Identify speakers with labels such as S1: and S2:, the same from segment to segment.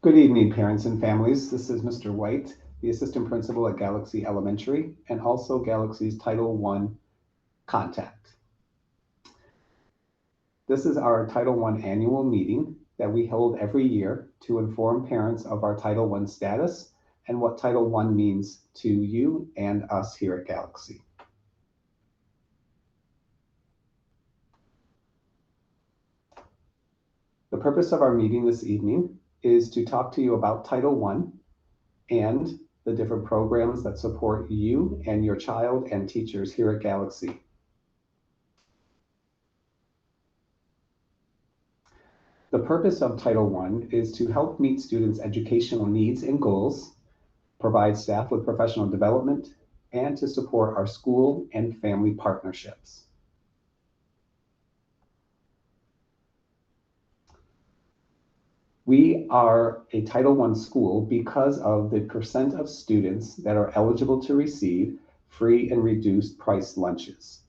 S1: Good evening, parents and families. This is Mr. White, the assistant principal at Galaxy Elementary and also Galaxy's Title I contact. This is our Title I annual meeting that we hold every year to inform parents of our Title I status and what Title I means to you and us here at Galaxy. The purpose of our meeting this evening is to talk to you about Title I and the different programs that support you and your child and teachers here at Galaxy. The purpose of Title I is to help meet students' educational needs and goals, provide staff with professional development, and to support our school and family partnerships. We are a Title I school because of the percent of students that are eligible to receive free and reduced price lunches.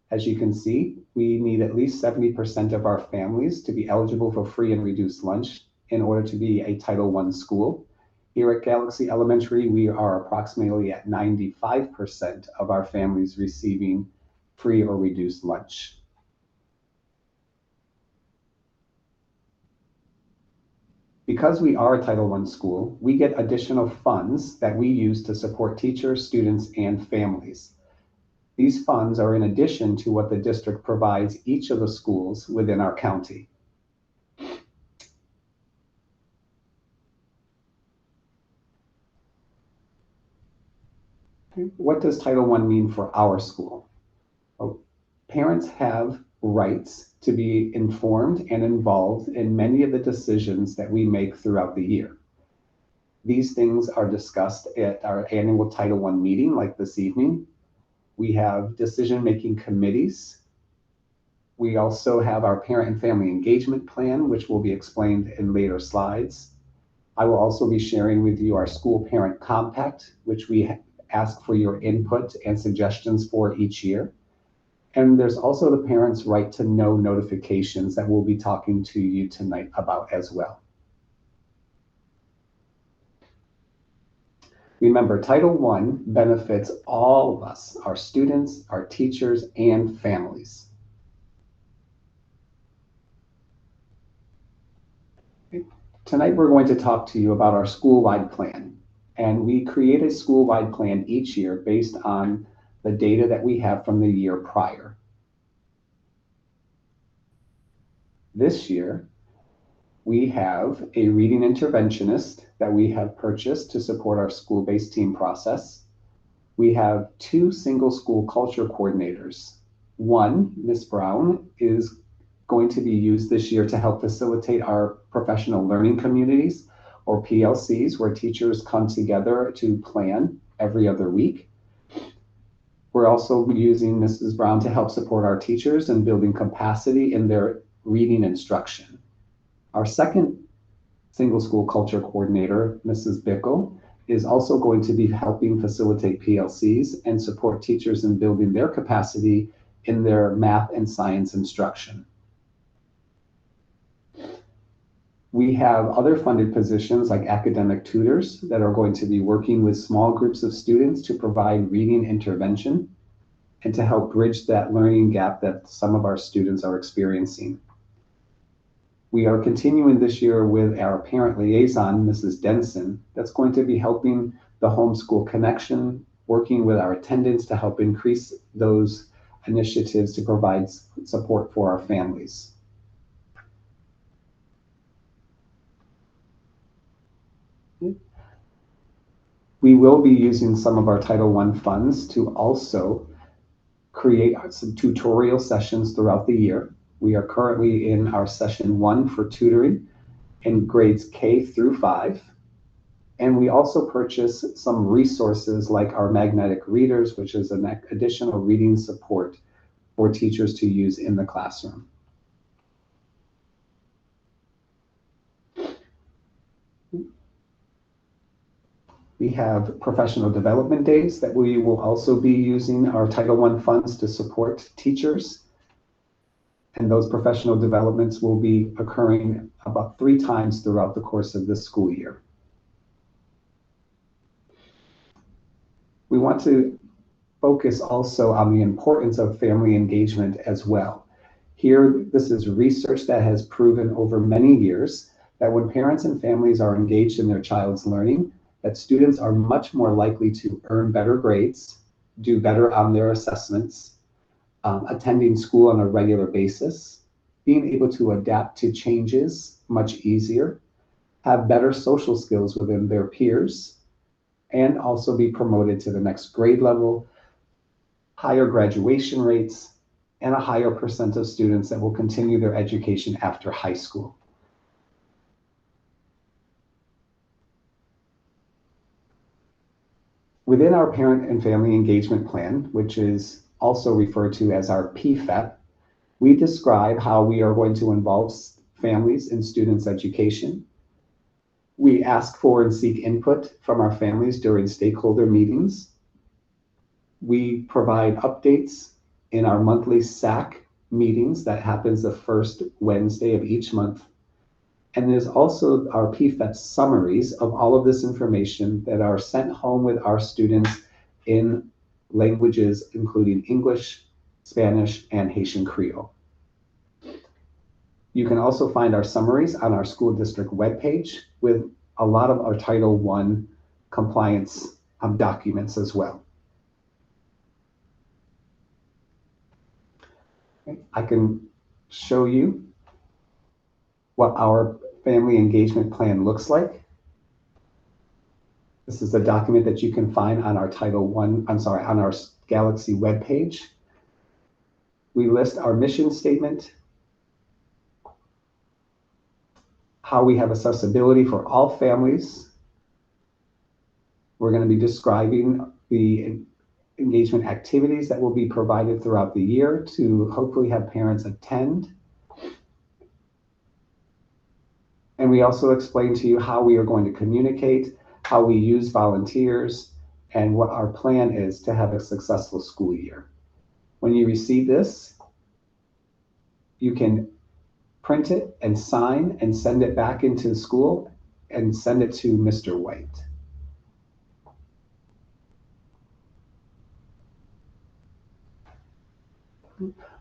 S1: As you can see, we need at least 70% of our families to be eligible for free and reduced lunch in order to be a Title I school. Here at Galaxy Elementary, we are approximately at 95% of our families receiving free or reduced lunch. Because we are a Title I school, we get additional funds that we use to support teachers, students, and families. These funds are in addition to what the district provides each of the schools within our county. What does Title I mean for our school? Well, parents have rights to be informed and involved in many of the decisions that we make throughout the year. These things are discussed at our annual Title I meeting, like this evening. We have decision-making committees. We also have our parent and family engagement plan, which will be explained in later slides. I will also be sharing with you our school parent compact, which we ask for your input and suggestions for each year. And there's also the parents' right to know notifications that we'll be talking to you tonight about as well. Remember, Title I benefits all of us, our students, our teachers, and families. Tonight, we're going to talk to you about our school-wide plan. And we create a school-wide plan each year based on the data that we have from the year prior. This year, we have a reading interventionist that we have purchased to support our school-based team process. We have 2 single school culture coordinators. One, Ms. Brown, is going to be used this year to help facilitate our professional learning communities, or PLCs, where teachers come together to plan every other week. We're also using Mrs. Brown to help support our teachers in building capacity in their reading instruction. Our second single school culture coordinator, Mrs. Bickle, is also going to be helping facilitate PLCs and support teachers in building their capacity in their math and science instruction. We have other funded positions like academic tutors that are going to be working with small groups of students to provide reading intervention and to help bridge that learning gap that some of our students are experiencing. We are continuing this year with our parent liaison, Mrs. Denson, that's going to be helping the homeschool connection, working with our attendants to help increase those initiatives to provide support for our families. We will be using some of our Title I funds to also create some tutorial sessions throughout the year. We are currently in our session 1 for tutoring in grades K through 5. And we also purchase some resources like our magnetic readers, which is an additional reading support for teachers to use in the classroom. We have professional development days that we will also be using our Title I funds to support teachers. And those professional developments will be occurring about 3 times throughout the course of this school year. We want to focus also on the importance of family engagement as well. Here, this is research that has proven over many years that when parents and families are engaged in their child's learning, that students are much more likely to earn better grades, do better on their assessments, attending school on a regular basis, being able to adapt to changes much easier, have better social skills within their peers, and also be promoted to the next grade level, higher graduation rates, and a higher percent of students that will continue their education after high school. Within our Parent and Family Engagement Plan, which is also referred to as our PFEP, we describe how we are going to involve families in students' education. We ask for and seek input from our families during stakeholder meetings. We provide updates in our monthly SAC meetings that happens the first Wednesday of each month. And there's also our PFEP summaries of all of this information that are sent home with our students in languages including English, Spanish, and Haitian Creole. You can also find our summaries on our school district webpage with a lot of our Title I compliance documents as well. I can show you what our family engagement plan looks like. This is a document that you can find on our on our Galaxy webpage. We list our mission statement, how we have accessibility for all families. We're going to be describing the engagement activities that will be provided throughout the year to hopefully have parents attend. And we also explain to you how we are going to communicate, how we use volunteers, and what our plan is to have a successful school year. When you receive this, you can print it and sign and send it back into school and send it to Mr. White.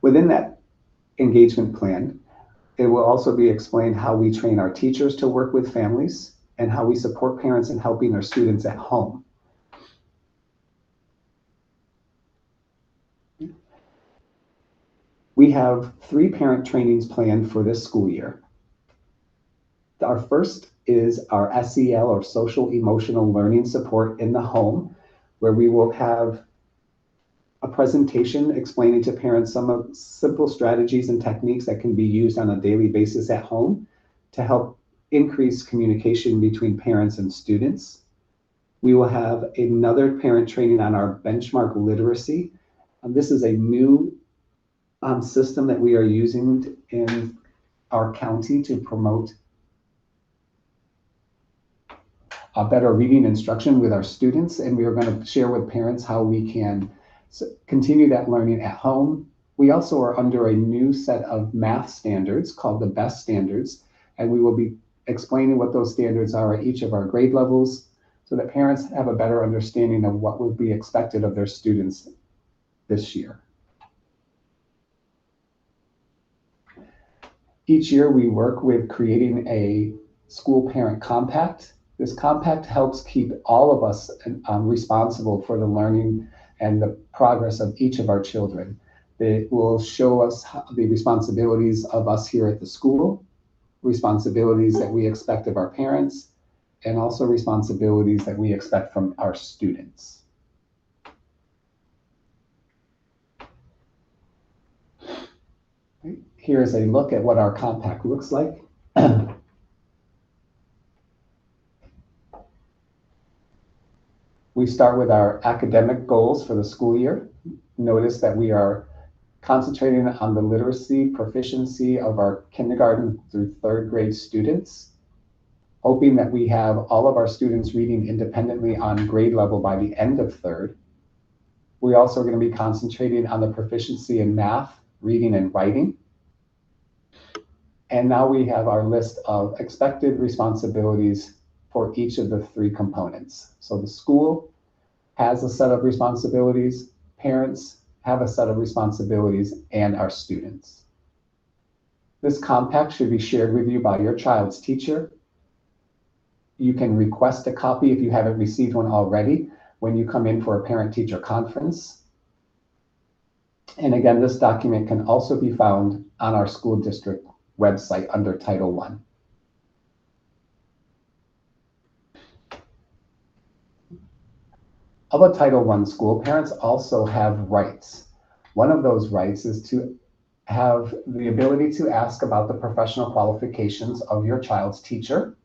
S1: Within that engagement plan, it will also be explained how we train our teachers to work with families and how we support parents in helping their students at home. We have 3 parent trainings planned for this school year. Our first is our SEL, or social emotional learning support in the home, where we will have a presentation explaining to parents some of simple strategies and techniques that can be used on a daily basis at home to help increase communication between parents and students. We will have another parent training on our benchmark literacy. This is a new system that we are using in our county to promote a better reading instruction with our students, and we are going to share with parents how we can continue that learning at home. We also are under a new set of math standards called the BEST standards, and we will be explaining what those standards are at each of our grade levels so that parents have a better understanding of what would be expected of their students this year. Each year we work with creating a school parent compact. This compact helps keep all of us responsible for the learning and the progress of each of our children. It will show us the responsibilities of us here at the school, responsibilities that we expect of our parents, and also responsibilities that we expect from our students. Here's a look at what our compact looks like. We start with our academic goals for the school year. Notice that we are concentrating on the literacy proficiency of our kindergarten through 3rd grade students, hoping that we have all of our students reading independently on grade level by the end of 3rd. We're also going to be concentrating on the proficiency in math, reading, and writing. And now we have our list of expected responsibilities for each of the three components. So the school has a set of responsibilities, parents have a set of responsibilities, and our students. This compact should be shared with you by your child's teacher. You can request a copy if you haven't received one already when you come in for a parent-teacher conference. And again, this document can also be found on our school district website under Title I. Of a Title I school, parents also have rights. One of those rights is to have the ability to ask about the professional qualifications of your child's teacher.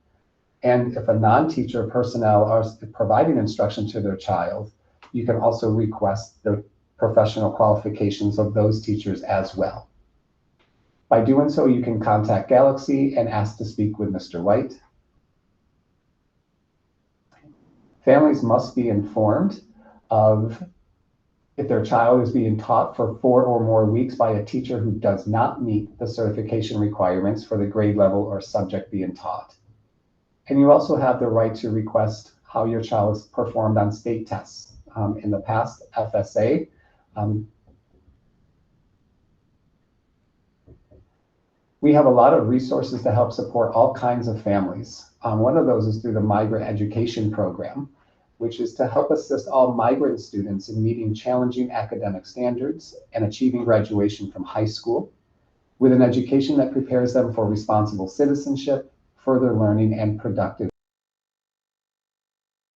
S1: And if a non-teacher personnel are providing instruction to their child, you can also request the professional qualifications of those teachers as well. By doing so, you can contact Galaxy and ask to speak with Mr. White. Families must be informed of if their child is being taught for 4 or more weeks by a teacher who does not meet the certification requirements for the grade level or subject being taught. And you also have the right to request how your child has performed on state tests. In the past, FSA. We have a lot of resources to help support all kinds of families. One of those is through the Migrant Education Program, which is to help assist all migrant students in meeting challenging academic standards and achieving graduation from high school with an education that prepares them for responsible citizenship, further learning, and productive